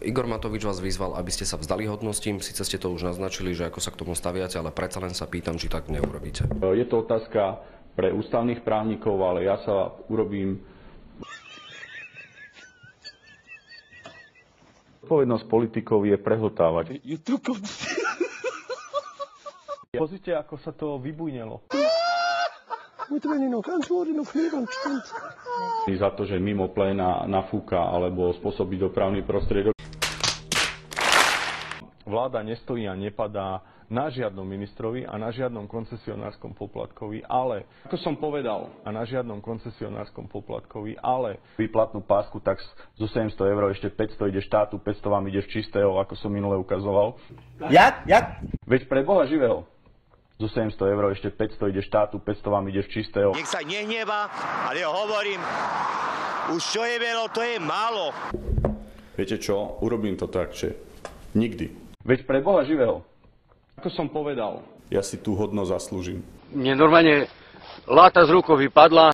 Igor Matovič vás vyzval, aby ste sa vzdali hodnostím. Síce ste to už naznačili, že ako sa k tomu staviate, ale predsa len sa pýtam, či tak neurobíte. Je to otázka pre ústavných právnikov, ale ja sa urobím. Odpovednosť politikov je prehltávať. Pozrite, ako sa to vybujnelo. Za to, že mimo pléna nafúka alebo spôsobí dopravný prostriedok. Vláda nestojí a nepadá na žiadnom ministrovi a na žiadnom koncesionárskom poplatkovi, ale, ako som povedal, a na žiadnom koncesionárskom poplatkovi, ale výplatnú pásku, tak zo 700 eur ešte 500 ide štátu, 500 vám ide z čistého, ako som minule ukazoval. Jak? Veď pre Boha živého. Zo 700 eur ešte 500 ide štátu, 500 vám ide z čistého. Nech sa nehnevá, ale ja hovorím, už čo je veľa, to je málo. Viete čo, urobím to tak, že nikdy. Veď pre Boha živého. Ako som povedal, ja si tú hodnosť zaslúžim. Mne normálne láta z rukou vypadla.